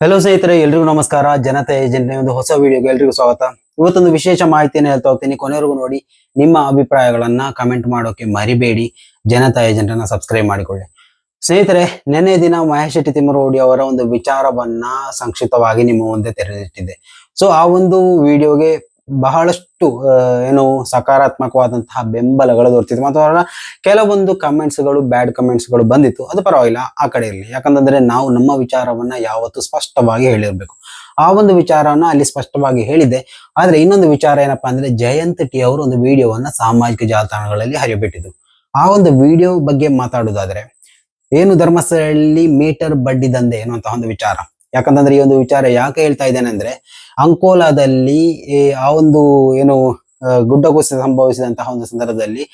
Hello ಸ್ನೇಹಿತರೆ, ಎಲ್ರಿಗೂ ನಮಸ್ಕಾರ. ಜನತಾ ಏಜೆಂಟ್ ಒಂದು ಹೊಸ ವಿಡಿಯೋಗೆ ಎಲ್ರಿಗೂ ಸ್ವಾಗತ. ಇವತ್ತೊಂದು ವಿಶೇಷ ಮಾಹಿತಿಯನ್ನು ಹೇಳ್ತಾ ಹೋಗ್ತೀನಿ. ಕೊನೆವರೆಗೂ ನೋಡಿ. ನಿಮ್ಮ ಅಭಿಪ್ರಾಯಗಳನ್ನ ಕಮೆಂಟ್ ಮಾಡೋಕೆ ಮರಿಬೇಡಿ. ಜನತಾ ಏಜೆಂಟ್ ಅನ್ನ ಸಬ್ಸ್ಕ್ರೈಬ್ ಮಾಡಿಕೊಳ್ಳಿ. ಸ್ನೇಹಿತರೆ, ನಿನ್ನೆ ದಿನ ಮಹೇಶ್ ಶೆಟ್ಟಿ ತಿಮ್ಮರೋಡಿ ಅವರ ಒಂದು ವಿಚಾರವನ್ನ ಸಂಕ್ಷಿಪ್ತವಾಗಿ ನಿಮ್ಮ ಮುಂದೆ ತೆರೆದಿಟ್ಟಿದೆ. ಸೊ ಆ ಒಂದು ವಿಡಿಯೋಗೆ ಬಹಳಷ್ಟು ಏನು ಸಕಾರಾತ್ಮಕವಾದಂತಹ ಬೆಂಬಲಗಳು ದೊರೆತಿತ್ತು ಮತ್ತು ಅವರ ಕೆಲವೊಂದು ಕಮೆಂಟ್ಸ್ಗಳು, ಬ್ಯಾಡ್ ಕಮೆಂಟ್ಸ್ಗಳು ಬಂದಿತ್ತು. ಅದು ಪರವಾಗಿಲ್ಲ, ಆ ಕಡೆ ಇರಲಿ. ಯಾಕಂತಂದ್ರೆ ನಾವು ನಮ್ಮ ವಿಚಾರವನ್ನ ಯಾವತ್ತು ಸ್ಪಷ್ಟವಾಗಿ ಹೇಳಿರ್ಬೇಕು. ಆ ಒಂದು ವಿಚಾರವನ್ನ ಅಲ್ಲಿ ಸ್ಪಷ್ಟವಾಗಿ ಹೇಳಿದೆ. ಆದ್ರೆ ಇನ್ನೊಂದು ವಿಚಾರ ಏನಪ್ಪಾ ಅಂದ್ರೆ, ಜಯಂತ್ ಟಿ ಅವರು ಒಂದು ವಿಡಿಯೋವನ್ನ ಸಾಮಾಜಿಕ ಜಾಲತಾಣಗಳಲ್ಲಿ ಹರಿಬಿಟ್ಟಿದ್ರು. ಆ ಒಂದು ವಿಡಿಯೋ ಬಗ್ಗೆ ಮಾತಾಡುವುದಾದ್ರೆ, ಏನು ಧರ್ಮಸ್ಥಳದಲ್ಲಿ ಮೀಟರ್ ಬಡ್ಡಿ ದಂಧೆ ಎನ್ನುವಂತಹ ಒಂದು ವಿಚಾರ. ಯಾಕಂತಂದ್ರೆ ಈ ಒಂದು ವಿಚಾರ ಯಾಕೆ ಹೇಳ್ತಾ ಇದ್ದೇನೆ ಅಂದ್ರೆ, ಅಂಕೋಲಾದಲ್ಲಿ ಆ ಒಂದು ಏನು ಗುಡ್ಡ ಕುಸಿತ ಸಂಭವಿಸಿದಂತಹ ಒಂದು ಸಂದರ್ಭದಲ್ಲಿ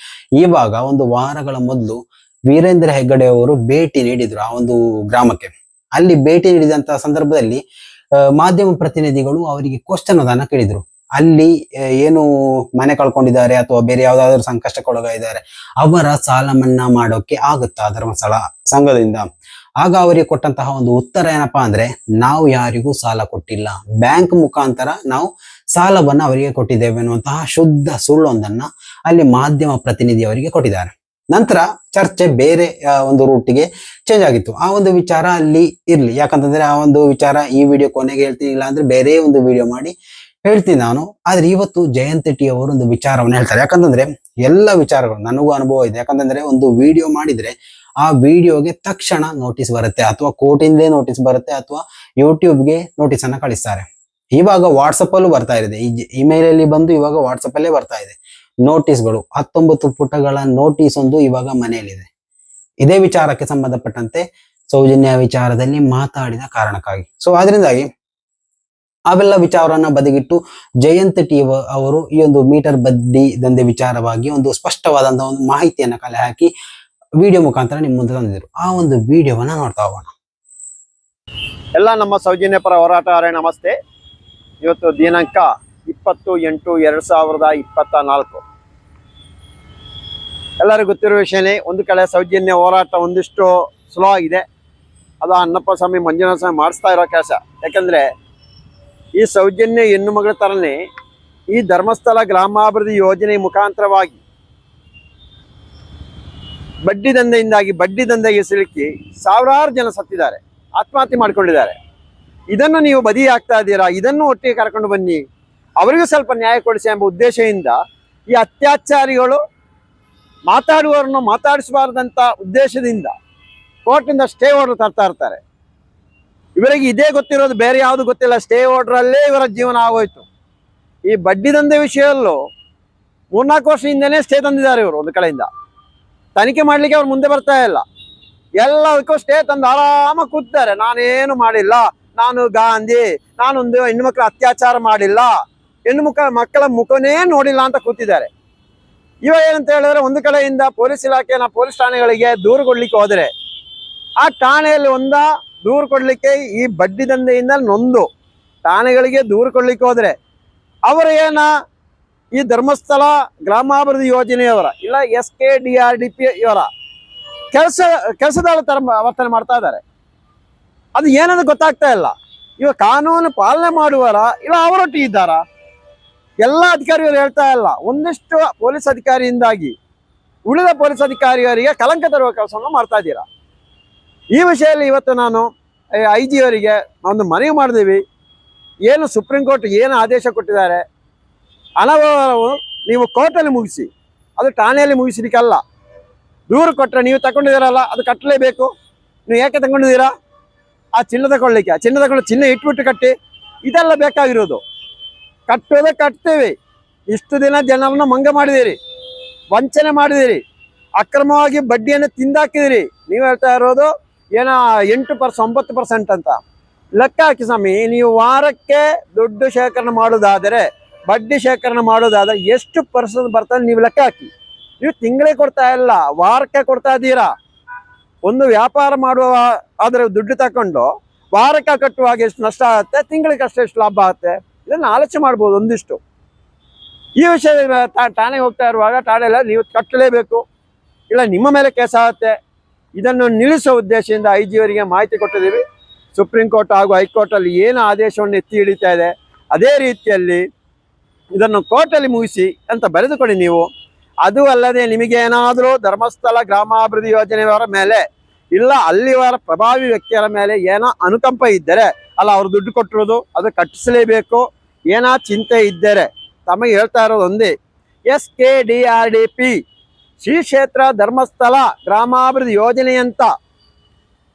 ಇವಾಗ ಒಂದು ವಾರಗಳ ಮೊದಲು ವೀರೇಂದ್ರ ಹೆಗ್ಗಡೆ ಅವರು ಭೇಟಿ ನೀಡಿದ್ರು ಆ ಒಂದು ಗ್ರಾಮಕ್ಕೆ. ಅಲ್ಲಿ ಭೇಟಿ ನೀಡಿದಂತಹ ಸಂದರ್ಭದಲ್ಲಿ ಮಾಧ್ಯಮ ಪ್ರತಿನಿಧಿಗಳು ಅವರಿಗೆ ಕ್ವಶನ್ ಅದನ್ನ ಕೇಳಿದ್ರು. ಅಲ್ಲಿ ಏನು ಮನೆ ಕಳ್ಕೊಂಡಿದ್ದಾರೆ ಅಥವಾ ಬೇರೆ ಯಾವ್ದಾದ್ರು ಸಂಕಷ್ಟಕ್ಕೊಳಗಾಗಿದ್ದಾರೆ, ಅವರ ಸಾಲ ಮನ್ನಾ ಮಾಡೋಕೆ ಆಗುತ್ತಾ ಧರ್ಮಸ್ಥಳ ಸಂಘದಿಂದ? ಆಗ ಅವರಿಗೆ ಕೊಟ್ಟಂತಹ ಒಂದು ಉತ್ತರ ಏನಪ್ಪಾ ಅಂದ್ರೆ, ನಾವು ಯಾರಿಗೂ ಸಾಲ ಕೊಟ್ಟಿಲ್ಲ, ಬ್ಯಾಂಕ್ ಮುಖಾಂತರ ನಾವು ಸಾಲವನ್ನ ಅವರಿಗೆ ಕೊಟ್ಟಿದ್ದೇವೆ ಅನ್ನುವಂತಹ ಶುದ್ಧ ಸುಳ್ಳೊಂದನ್ನ ಅಲ್ಲಿ ಮಾಧ್ಯಮ ಪ್ರತಿನಿಧಿ ಅವರಿಗೆ ಕೊಟ್ಟಿದ್ದಾರೆ. ನಂತರ ಚರ್ಚೆ ಬೇರೆ ಒಂದು ರೂಟಿಗೆ ಚೇಂಜ್ ಆಗಿತ್ತು. ಆ ಒಂದು ವಿಚಾರ ಅಲ್ಲಿ ಇರ್ಲಿ, ಯಾಕಂತಂದ್ರೆ ಆ ಒಂದು ವಿಚಾರ ಈ ವಿಡಿಯೋ ಕೊನೆಗೆ ಹೇಳ್ತೀನಿ, ಇಲ್ಲ ಅಂದ್ರೆ ಬೇರೆ ಒಂದು ವಿಡಿಯೋ ಮಾಡಿ ಹೇಳ್ತೀನಿ ನಾನು. ಆದ್ರೆ ಇವತ್ತು ಜಯಂತ್ ಟಿ ಅವರು ಒಂದು ವಿಚಾರವನ್ನ ಹೇಳ್ತಾರೆ. ಯಾಕಂತಂದ್ರೆ ಎಲ್ಲ ವಿಚಾರಗಳು ನನಗೂ ಅನುಭವ ಇದೆ. ಯಾಕಂತಂದ್ರೆ ಒಂದು ವಿಡಿಯೋ ಮಾಡಿದ್ರೆ ಆ ವಿಡಿಯೋಗೆ ತಕ್ಷಣ ನೋಟಿಸ್ ಬರುತ್ತೆ, ಅಥವಾ ಕೋರ್ಟಿಂದಲೇ ನೋಟಿಸ್ ಬರುತ್ತೆ, ಅಥವಾ ಯೂಟ್ಯೂಬ್ಗೆ ನೋಟಿಸ್ ಅನ್ನ ಕಳಿಸ್ತಾರೆ. ಇವಾಗ ವಾಟ್ಸಪ್ ಅಲ್ಲೂ ಬರ್ತಾ ಇದೆ, ಇಮೇಲ್ ಅಲ್ಲಿ ಬಂದು ಇವಾಗ ವಾಟ್ಸಪ್ ಅಲ್ಲೇ ಬರ್ತಾ ಇದೆ ನೋಟಿಸ್ಗಳು. 19 ಪುಟಗಳ ನೋಟಿಸ್ ಒಂದು ಇವಾಗ ಮನೆಯಲ್ಲಿದೆ. ಇದೇ ವಿಚಾರಕ್ಕೆ ಸಂಬಂಧಪಟ್ಟಂತೆ ಸೌಜನ್ಯ ವಿಚಾರದಲ್ಲಿ ಮಾತಾಡಿದ ಕಾರಣಕ್ಕಾಗಿ. ಸೊ ಅದರಿಂದಾಗಿ ಅವೆಲ್ಲ ವಿಚಾರವನ್ನ ಬದಿಗಿಟ್ಟು ಜಯಂತ್ ಟಿ ಅವರು ಈ ಒಂದು ಮೀಟರ್ ಬಡ್ಡಿ ದಂಧೆ ವಿಚಾರವಾಗಿ ಒಂದು ಸ್ಪಷ್ಟವಾದಂತಹ ಒಂದು ಮಾಹಿತಿಯನ್ನ ಕಲೆ ಹಾಕಿ ವಿಡಿಯೋ ಮುಖಾಂತರ ನಿಮ್ಮ ಮುಂದೆ ತಂದಿದ್ರು. ಆ ಒಂದು ವಿಡಿಯೋವನ್ನ ನೋಡ್ತಾ ಹೋಗೋಣ. ಎಲ್ಲ ನಮ್ಮ ಸೌಜನ್ಯ ಪರ ಹೋರಾಟಗಾರರೇ ನಮಸ್ತೆ. ಇವತ್ತು ದಿನಾಂಕ 20/8/2024. ಎಲ್ಲರಿಗೂ ಗೊತ್ತಿರುವ ವಿಷಯನೇ. ಒಂದು ಕಡೆ ಸೌಜನ್ಯ ಹೋರಾಟ ಒಂದಿಷ್ಟು ಸ್ಲೋ ಆಗಿದೆ. ಅದು ಅಣ್ಣಪ್ಪ ಸ್ವಾಮಿ, ಮಂಜುನಾಥ ಸ್ವಾಮಿ ಮಾಡಿಸ್ತಾ ಇರೋ ಕೆಲಸ. ಯಾಕಂದರೆ ಈ ಸೌಜನ್ಯ ಹೆಣ್ಣು ಮಗಳ ಥರನೇ ಈ ಧರ್ಮಸ್ಥಳ ಗ್ರಾಮಾಭಿವೃದ್ಧಿ ಯೋಜನೆ ಮುಖಾಂತರವಾಗಿ ಬಡ್ಡಿ ದಂಧೆಗೆ ಸಿಲುಕಿ ಸಾವಿರಾರು ಜನ ಸತ್ತಿದ್ದಾರೆ, ಆತ್ಮಹತ್ಯೆ ಮಾಡಿಕೊಂಡಿದ್ದಾರೆ. ಇದನ್ನು ನೀವು ಬದಿ ಹಾಕ್ತಾ ಇದ್ದೀರಾ, ಇದನ್ನು ಒಟ್ಟಿಗೆ ಕರ್ಕೊಂಡು ಬನ್ನಿ, ಅವರಿಗೂ ಸ್ವಲ್ಪ ನ್ಯಾಯ ಕೊಡಿಸಿ ಎಂಬ ಉದ್ದೇಶದಿಂದ ಈ ಅತ್ಯಾಚಾರಿಗಳು ಮಾತಾಡುವವರನ್ನು ಮಾತಾಡಿಸಬಾರ್ದಂಥ ಉದ್ದೇಶದಿಂದ ಕೋರ್ಟಿಂದ ಸ್ಟೇ ಆರ್ಡರ್ ತರ್ತಾ ಇರ್ತಾರೆ. ಇವರಿಗೆ ಇದೇ ಗೊತ್ತಿರೋದು, ಬೇರೆ ಯಾವುದು ಗೊತ್ತಿಲ್ಲ. ಸ್ಟೇ ಆರ್ಡರಲ್ಲೇ ಇವರ ಜೀವನ ಆಗೋಯ್ತು. ಈ ಬಡ್ಡಿ ದಂಧೆ ವಿಷಯಲ್ಲೂ 3-4 ವರ್ಷ ಹಿಂದೆನೇ ಸ್ಟೇ ತಂದಿದ್ದಾರೆ ಇವರು. ಒಂದು ಕಡೆಯಿಂದ ತನಿಖೆ ಮಾಡಲಿಕ್ಕೆ ಅವ್ರು ಮುಂದೆ ಬರ್ತಾ ಇಲ್ಲ. ಎಲ್ಲದಕ್ಕೂ ಸ್ಟೇ ತಂದು ಆರಾಮಾಗಿ ಕೂತ್ತಾರೆ. ನಾನೇನು ಮಾಡಿಲ್ಲ, ನಾನು ಗಾಂಧಿ, ನಾನೊಂದು ಹೆಣ್ಣು ಮಕ್ಕಳ ಅತ್ಯಾಚಾರ ಮಾಡಿಲ್ಲ, ಮಕ್ಕಳ ಮುಖನೇ ನೋಡಿಲ್ಲ ಅಂತ ಕೂತಿದ್ದಾರೆ. ಇವಾಗ ಏನಂತ ಹೇಳಿದ್ರೆ, ಒಂದು ಕಡೆಯಿಂದ ಪೊಲೀಸ್ ಇಲಾಖೆನ ಪೊಲೀಸ್ ಠಾಣೆಗಳಿಗೆ ದೂರು ಕೊಡ್ಲಿಕ್ಕೆ ಹೋದರೆ, ಆ ಠಾಣೆಯಲ್ಲಿ ದೂರು ಕೊಡ್ಲಿಕ್ಕೆ ಈ ಬಡ್ಡಿ ದಂಧೆಯಿಂದ ನೊಂದು ಠಾಣೆಗಳಿಗೆ ದೂರು ಕೊಡ್ಲಿಕ್ಕೆ ಹೋದರೆ ಅವರು ಈ ಧರ್ಮಸ್ಥಳ ಗ್ರಾಮಾಭಿವೃದ್ಧಿ ಯೋಜನೆಯವರ ಇಲ್ಲ SKDRDP ಇವರ ಕೆಲಸದಾಳ ತರ ವರ್ತನೆ ಮಾಡ್ತಾ ಇದ್ದಾರೆ. ಅದು ಏನಂತ ಗೊತ್ತಾಗ್ತಾ ಇಲ್ಲ. ಇವಾಗ ಕಾನೂನು ಪಾಲನೆ ಮಾಡುವರ ಇಲ್ಲ ಅವರೊಟ್ಟಿಗೆ ಇದ್ದಾರಾ? ಎಲ್ಲ ಅಧಿಕಾರಿಗಳು ಹೇಳ್ತಾ ಇಲ್ಲ. ಒಂದಿಷ್ಟು ಪೊಲೀಸ್ ಅಧಿಕಾರಿಯಿಂದಾಗಿ ಉಳಿದ ಪೊಲೀಸ್ ಅಧಿಕಾರಿಯವರಿಗೆ ಕಲಂಕ ತರುವ ಕೆಲಸವನ್ನು ಮಾಡ್ತಾ ಇದ್ದೀರಾ. ಈ ವಿಷಯದಲ್ಲಿ ಇವತ್ತು ನಾನು IG ಅವರಿಗೆ ಒಂದು ಮನವಿ ಮಾಡಿದ್ದೀವಿ. ಏನು ಸುಪ್ರೀಂ ಕೋರ್ಟ್ ಏನು ಆದೇಶ ಕೊಟ್ಟಿದ್ದಾರೆ, ಅನವವು ನೀವು ಕೋರ್ಟಲ್ಲಿ ಮುಗಿಸಿ, ಅದು ಠಾಣೆಯಲ್ಲಿ ಮುಗಿಸ್ಲಿಕ್ಕಲ್ಲ. ದೂರು ಕೊಟ್ಟರೆ ನೀವು ತಗೊಂಡಿದ್ದೀರಲ್ಲ, ಅದು ಕಟ್ಟಲೇಬೇಕು. ನೀವು ಯಾಕೆ ತಗೊಂಡಿದ್ದೀರಾ? ಆ ಚಿನ್ನ ತಗೊಳ್ಳಿಕ್ಕೆ. ಚಿನ್ನ ಇಟ್ಬಿಟ್ಟು ಕಟ್ಟಿ. ಇದೆಲ್ಲ ಬೇಕಾಗಿರೋದು. ಕಟ್ಟೋದೇ ಕಟ್ತೀವಿ. ಇಷ್ಟು ದಿನ ಜನರನ್ನು ಮಂಗ ಮಾಡಿದಿರಿ, ವಂಚನೆ ಮಾಡಿದಿರಿ, ಅಕ್ರಮವಾಗಿ ಬಡ್ಡಿಯನ್ನು ತಿಂದಾಕಿದಿರಿ. ನೀವು ಹೇಳ್ತಾ ಇರೋದು ಏನೋ 8% ಅಂತ. ಲೆಕ್ಕ ಹಾಕಿ ಸ್ವಾಮಿ, ನೀವು ವಾರಕ್ಕೆ ದುಡ್ಡು ಶೇಖರಣೆ ಮಾಡೋದಾದರೆ, ಬಡ್ಡಿ ಶೇಖರಣೆ ಮಾಡೋದಾದ್ರೆ ಎಷ್ಟು ಪರ್ಸೆಂಟ್ ಬರ್ತದೆ ನೀವು ಲೆಕ್ಕ ಹಾಕಿ. ನೀವು ತಿಂಗಳಿಗೆ ಕೊಡ್ತಾ ಇಲ್ಲ, ವಾರಕ್ಕೆ ಕೊಡ್ತಾ ಇದ್ದೀರಾ. ಒಂದು ವ್ಯಾಪಾರ ಮಾಡುವ ಆದರೆ ದುಡ್ಡು ತಗೊಂಡು ವಾರಕ್ಕೆ ಕಟ್ಟುವಾಗ ಎಷ್ಟು ನಷ್ಟ ಆಗುತ್ತೆ, ತಿಂಗಳಿಗೆ ಎಷ್ಟು ಲಾಭ ಆಗುತ್ತೆ, ಇದನ್ನು ಆಲೋಚನೆ ಮಾಡ್ಬೋದು ಒಂದಿಷ್ಟು. ಈ ವಿಷಯ ಠಾಣೆಗೆ ಹೋಗ್ತಾ ಇರುವಾಗ ಠಾಣೆಲ್ಲ ನೀವು ಕಟ್ಟಲೇಬೇಕು, ಇಲ್ಲ ನಿಮ್ಮ ಮೇಲೆ ಕೇಸ್ ಆಗುತ್ತೆ. ಇದನ್ನು ನಿಲ್ಲಿಸುವ ಉದ್ದೇಶದಿಂದ IG ಅವರಿಗೆ ಮಾಹಿತಿ ಕೊಟ್ಟಿದ್ದೀವಿ. ಸುಪ್ರೀಂ ಕೋರ್ಟ್ ಹಾಗೂ ಹೈಕೋರ್ಟಲ್ಲಿ ಏನು ಆದೇಶವನ್ನು ಎತ್ತಿ ಹಿಡಿತಾ ಇದೆ ಅದೇ ರೀತಿಯಲ್ಲಿ ಇದನ್ನು ಕೋರ್ಟಲ್ಲಿ ಮುಗಿಸಿ ಅಂತ ಬರೆದುಕೊಡಿ ನೀವು. ಅದು ಅಲ್ಲದೆ ನಿಮಗೇನಾದರೂ ಧರ್ಮಸ್ಥಳ ಗ್ರಾಮಾಭಿವೃದ್ಧಿ ಯೋಜನೆಯವರ ಮೇಲೆ ಇಲ್ಲ ಅಲ್ಲಿವರ ಪ್ರಭಾವಿ ವ್ಯಕ್ತಿಯರ ಮೇಲೆ ಏನೋ ಅನುಕಂಪ ಇದ್ದರೆ, ಅಲ್ಲ ಅವ್ರು ದುಡ್ಡು ಕೊಟ್ಟಿರೋದು ಅದು ಕಟ್ಟಿಸಲೇಬೇಕು ಏನೋ ಚಿಂತೆ ಇದ್ದರೆ ತಮಗೆ ಹೇಳ್ತಾ ಇರೋದು ಒಂದೇ, SKDRDP ಶ್ರೀ ಕ್ಷೇತ್ರ ಧರ್ಮಸ್ಥಳ ಗ್ರಾಮಾಭಿವೃದ್ಧಿ ಯೋಜನೆಯಂತ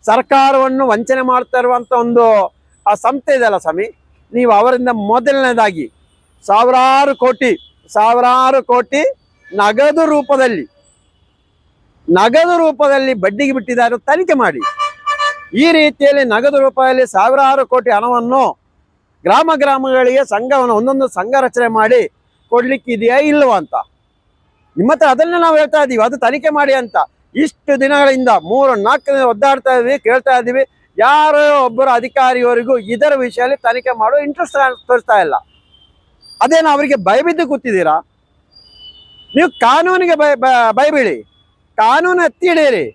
ಸರ್ಕಾರವನ್ನು ವಂಚನೆ ಮಾಡ್ತಾ ಇರುವಂಥ ಒಂದು ಆ ಸಂಸ್ಥೆ ಇದೆಯಲ್ಲ ಸ್ವಾಮಿ, ನೀವು ಅವರಿಂದ ಮೊದಲನೇದಾಗಿ ಸಾವಿರಾರು ಕೋಟಿ ನಗದು ರೂಪದಲ್ಲಿ ಬಡ್ಡಿಗೆ ಬಿಟ್ಟಿದ್ದಾರೆ, ತನಿಖೆ ಮಾಡಿ. ಈ ರೀತಿಯಲ್ಲಿ ನಗದು ರೂಪದಲ್ಲಿ ಸಾವಿರಾರು ಕೋಟಿ ಹಣವನ್ನು ಗ್ರಾಮಗಳಿಗೆ ಸಂಘವನ್ನು ಒಂದೊಂದು ಸಂಘ ರಚನೆ ಮಾಡಿ ಕೊಡ್ಲಿಕ್ಕೆ ಇದೆಯಾ ಇಲ್ಲವಾ ಅಂತ ನಿಮ್ಮ ಹತ್ರ ಅದನ್ನೇ ನಾವು ಹೇಳ್ತಾ ಇದ್ದೀವಿ. ಅದು ತನಿಖೆ ಮಾಡಿ ಅಂತ ಇಷ್ಟು ದಿನಗಳಿಂದ 3-4 ದಿನ ಒದ್ದಾಡ್ತಾ ಇದ್ವಿ, ಕೇಳ್ತಾ ಇದ್ದೀವಿ. ಯಾರೋ ಒಬ್ಬರು ಅಧಿಕಾರಿಯವರಿಗೂ ಇದರ ವಿಷಯದಲ್ಲಿ ತನಿಖೆ ಮಾಡೋ ಇಂಟ್ರೆಸ್ಟ್ ತೋರಿಸ್ತಾ ಇಲ್ಲ. ಅದೇನು ಅವರಿಗೆ ಭಯಬಿದ್ದು ಕೂತಿದ್ದೀರಾ? ನೀವು ಕಾನೂನಿಗೆ ಭಯಬೀಳಿ, ಕಾನೂನು ಎತ್ತಿ ಹಿಡಿಯಿರಿ.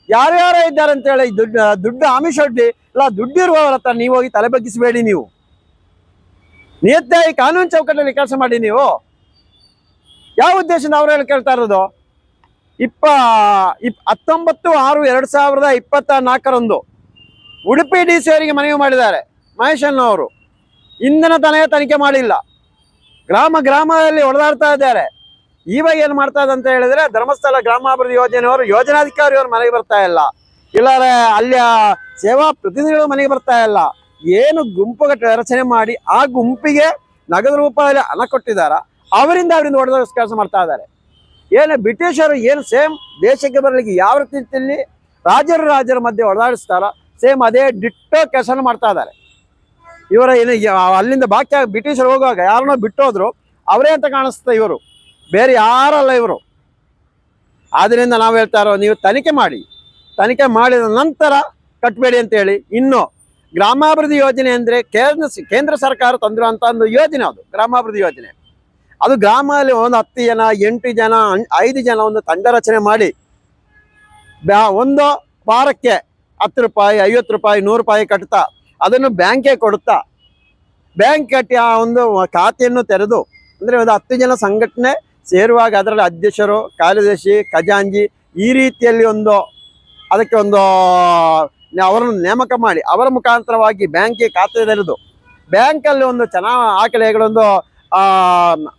ಯಾರ್ಯಾರೋ ಇದ್ದಾರೆ ಅಂತೇಳಿ ದುಡ್ಡು ಆಮಿಷ ಒಡ್ಡಿ ಇಲ್ಲ, ದುಡ್ಡಿರುವವರ ಹತ್ರ ನೀವು ಹೋಗಿ ತಲೆ ಬಗ್ಗಿಸಬೇಡಿ. ನೀವು ನಿಯತ್ತಾಗಿ ಕಾನೂನು ಚೌಕಟ್ಟಲ್ಲಿ ಕೆಲಸ ಮಾಡಿ. ನೀವು ಯಾವ ಉದ್ದೇಶದಿಂದ ಅವರೆಲ್ಲ ಕೇಳ್ತಾ ಇರೋದು? 19/6/2024 ಉಡುಪಿ DC ಅವರಿಗೆ ಮನವಿ ಮಾಡಿದ್ದಾರೆ ಮಹೇಶಣ್ಣವರು. ಇಂಧನ ತನಿಖೆ ಮಾಡಿಲ್ಲ, ಗ್ರಾಮದಲ್ಲಿ ಹೊಡೆದಾಡ್ತಾ ಇದ್ದಾರೆ. ಇವಾಗ ಏನು ಮಾಡ್ತಾ ಇದೆ ಅಂತ ಹೇಳಿದ್ರೆ, ಧರ್ಮಸ್ಥಳ ಗ್ರಾಮಾಭಿವೃದ್ಧಿ ಯೋಜನೆಯವರು ಯೋಜನಾಧಿಕಾರಿಯವರು ಮನೆಗೆ ಬರ್ತಾ ಇಲ್ಲ, ಇಲ್ಲಾರೆ ಅಲ್ಲಿಯ ಸೇವಾ ಪ್ರತಿನಿಧಿಗಳು ಮನೆಗೆ ಬರ್ತಾ ಇಲ್ಲ. ಏನು ಗುಂಪುಗಟ್ಟು ರಚನೆ ಮಾಡಿ ಆ ಗುಂಪಿಗೆ ನಗದು ರೂಪದಲ್ಲಿ ಹಣ ಕೊಟ್ಟಿದ್ದಾರ, ಅವರಿಂದ ಹೊಡೆದ ಕೆಲಸ ಮಾಡ್ತಾ ಇದ್ದಾರೆ. ಏನು ಬ್ರಿಟಿಷರು ಏನು ಸೇಮ್ ದೇಶಕ್ಕೆ ಬರಲಿಕ್ಕೆ ಯಾವ ರೀತಿಯಲ್ಲಿ ರಾಜರ ಮಧ್ಯೆ ಹೊಡೆದಾಡಿಸ್ತಾರ, ಸೇಮ್ ಅದೇ ಡಿಟ್ಟೋ ಕೆಲಸ ಮಾಡ್ತಾ ಇದ್ದಾರೆ. ಇವರ ಏನು ಅಲ್ಲಿಂದ ಬಾಕಿ ಬ್ರಿಟಿಷರು ಹೋಗುವಾಗ ಯಾರನ್ನೋ ಬಿಟ್ಟೋದ್ರು, ಅವರೇ ಅಂತ ಕಾಣಿಸ್ತಾ, ಇವರು ಬೇರೆ ಯಾರಲ್ಲ ಇವರು. ಆದ್ದರಿಂದ ನಾವು ಹೇಳ್ತಾ ಇರೋ, ನೀವು ತನಿಖೆ ಮಾಡಿದ ನಂತರ ಕಟ್ಟಬೇಡಿ ಅಂತೇಳಿ. ಇನ್ನು ಗ್ರಾಮಾಭಿವೃದ್ಧಿ ಯೋಜನೆ ಅಂದರೆ ಕೇಂದ್ರ ಸರ್ಕಾರ ತಂದಿರುವಂಥ ಒಂದು ಯೋಜನೆ, ಅದು ಗ್ರಾಮಾಭಿವೃದ್ಧಿ ಯೋಜನೆ. ಅದು ಗ್ರಾಮದಲ್ಲಿ ಒಂದು 10 ಜನ 8 ಜನ 5 ಜನ ಒಂದು ತಂಡ ರಚನೆ ಮಾಡಿ ಒಂದು ವಾರಕ್ಕೆ 10 ರೂಪಾಯಿ 50 ರೂಪಾಯಿ 100 ರೂಪಾಯಿ ಕಟ್ತಾ ಅದನ್ನು ಬ್ಯಾಂಕ್ಗೆ ಕೊಡುತ್ತಾ, ಬ್ಯಾಂಕ್ ಕಟ್ಟಿ ಆ ಒಂದು ಖಾತೆಯನ್ನು ತೆರೆದು, ಅಂದರೆ ಒಂದು 10 ಜನ ಸಂಘಟನೆ ಸೇರುವಾಗ ಅದರಲ್ಲಿ ಅಧ್ಯಕ್ಷರು, ಕಾರ್ಯದರ್ಶಿ, ಖಜಾಂಜಿ ಈ ರೀತಿಯಲ್ಲಿ ಅದಕ್ಕೆ ಅವರನ್ನು ನೇಮಕ ಮಾಡಿ ಅವರ ಮುಖಾಂತರವಾಗಿ ಬ್ಯಾಂಕಿಗೆ ಖಾತೆ ತೆರೆದು ಬ್ಯಾಂಕಲ್ಲಿ ಒಂದು ಆಕಳೆಗಳೊಂದು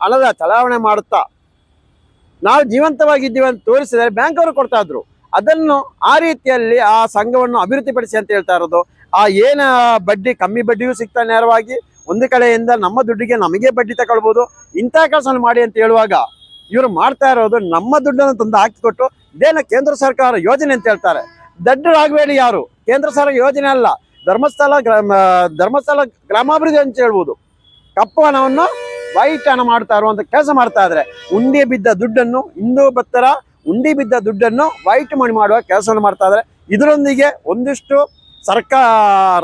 ಹಣದ ಚಲಾವಣೆ ಮಾಡುತ್ತಾ ನಾವು ಜೀವಂತವಾಗಿದ್ದೀವಿ ಅಂತ ತೋರಿಸಿದರೆ ಬ್ಯಾಂಕ್ ಅವರು ಕೊಡ್ತಾ ಇದ್ರು. ಅದನ್ನು ಆ ರೀತಿಯಲ್ಲಿ ಆ ಸಂಘವನ್ನು ಅಭಿವೃದ್ಧಿಪಡಿಸಿ ಅಂತ ಹೇಳ್ತಾ ಇರೋದು. ಆ ಏನು ಕಮ್ಮಿ ಬಡ್ಡಿಯೂ ಸಿಗ್ತಾ ನೇರವಾಗಿ ಒಂದು ಕಡೆಯಿಂದ ನಮ್ಮ ದುಡ್ಡಿಗೆ ನಮಗೆ ಬಡ್ಡಿ ತಗೊಳ್ಬೋದು, ಇಂಥ ಕೆಲಸ ಮಾಡಿ ಅಂತ ಹೇಳುವಾಗ ಇವರು ಮಾಡ್ತಾ ಇರೋದು ನಮ್ಮ ದುಡ್ಡನ್ನು ತಂದು ಹಾಕಿಕೊಟ್ಟು ಇದೇನ ಕೇಂದ್ರ ಸರ್ಕಾರ ಯೋಜನೆ ಅಂತ ಹೇಳ್ತಾರೆ. ದಡ್ಡರಾಗಬೇಡಿ ಯಾರು, ಕೇಂದ್ರ ಸರ್ಕಾರ ಯೋಜನೆ ಅಲ್ಲ, ಧರ್ಮಸ್ಥಳ ಗ್ರಾಮಾಭಿವೃದ್ಧಿ ಅಂತ ಹೇಳ್ಬೋದು. ಕಪ್ಪು ಹಣವನ್ನು ವೈಟ್ ಹಣ ಮಾಡ್ತಾ ಇರುವಂತ ಕೆಲಸ ಮಾಡ್ತಾ ಇದ್ರೆ, ಉಂಡಿ ಬಿದ್ದ ದುಡ್ಡನ್ನು ವೈಟ್ ಮಣಿ ಮಾಡುವ ಕೆಲಸವನ್ನು ಮಾಡ್ತಾ ಇದ್ದಾರೆ. ಇದರೊಂದಿಗೆ ಒಂದಿಷ್ಟು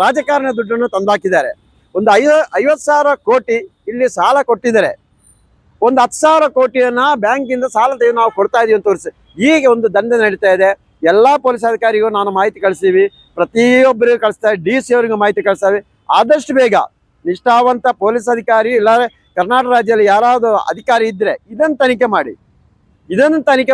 ರಾಜಕಾರಣ ದುಡ್ಡನ್ನು ತಂದಾಕಿದ್ದಾರೆ. ಒಂದು 50,000 ಕೋಟಿ ಇಲ್ಲಿ ಸಾಲ ಕೊಟ್ಟಿದ್ದಾರೆ. ಒಂದು 10,000 ಕೋಟಿಯನ್ನ ಬ್ಯಾಂಕಿಂದ ಸಾಲ ತೆಗೆದು ನಾವು ಕೊಡ್ತಾ ಇದೀವಿ ಅಂತ ತೋರಿಸಿ ಹೀಗೆ ಒಂದು ದಂಧೆ ನಡೀತಾ ಇದೆ. ಎಲ್ಲಾ ಪೊಲೀಸ್ ಅಧಿಕಾರಿಗೂ ನಾನು ಮಾಹಿತಿ ಕಳಿಸ್ತೀವಿ, ಪ್ರತಿಯೊಬ್ಬರಿಗೂ ಕಳಿಸ್ತಾ DC ಅವರಿಗೂ ಮಾಹಿತಿ ಕಳಿಸ್ತಾವೆ. ಆದಷ್ಟು ಬೇಗ ನಿಷ್ಠಾವಂತ ಪೊಲೀಸ್ ಅಧಿಕಾರಿ ಇಲ್ಲಾಂದ್ರೆ ಕರ್ನಾಟಕ ರಾಜ್ಯದಲ್ಲಿ ಯಾರಾದರೂ ಅಧಿಕಾರಿ ಇದ್ರೆ ಇದನ್ನು ತನಿಖೆ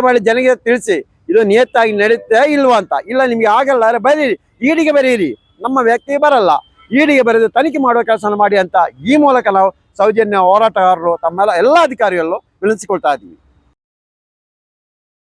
ಮಾಡಿ ಜನರಿಗೆ ತಿಳಿಸಿ ಇದು ನಿಯತ್ತಾಗಿ ನಡೀತಾ ಇಲ್ವಾ ಅಂತ. ಇಲ್ಲ ನಿಮ್ಗೆ ಆಗಲ್ಲ ಬರೀರಿ, ಈಡಿಗೆ ಬರೀರಿ, ನಮ್ಮ ವ್ಯಕ್ತಿ ಬರಲ್ಲ, ಈಡಿಗೆ ಬರೆದು ತನಿಖೆ ಮಾಡುವ ಕೆಲಸ ಮಾಡಿ ಅಂತ ಈ ಮೂಲಕ ನಾವು ಸೌಜನ್ಯ ಹೋರಾಟಗಾರರು ತಮ್ಮೆಲ್ಲ ಎಲ್ಲ ಅಧಿಕಾರಿಗಳಲ್ಲೂ ವಿನಂತಿಸಿಕೊಳ್ತಾ ಇದ್ದೀವಿ.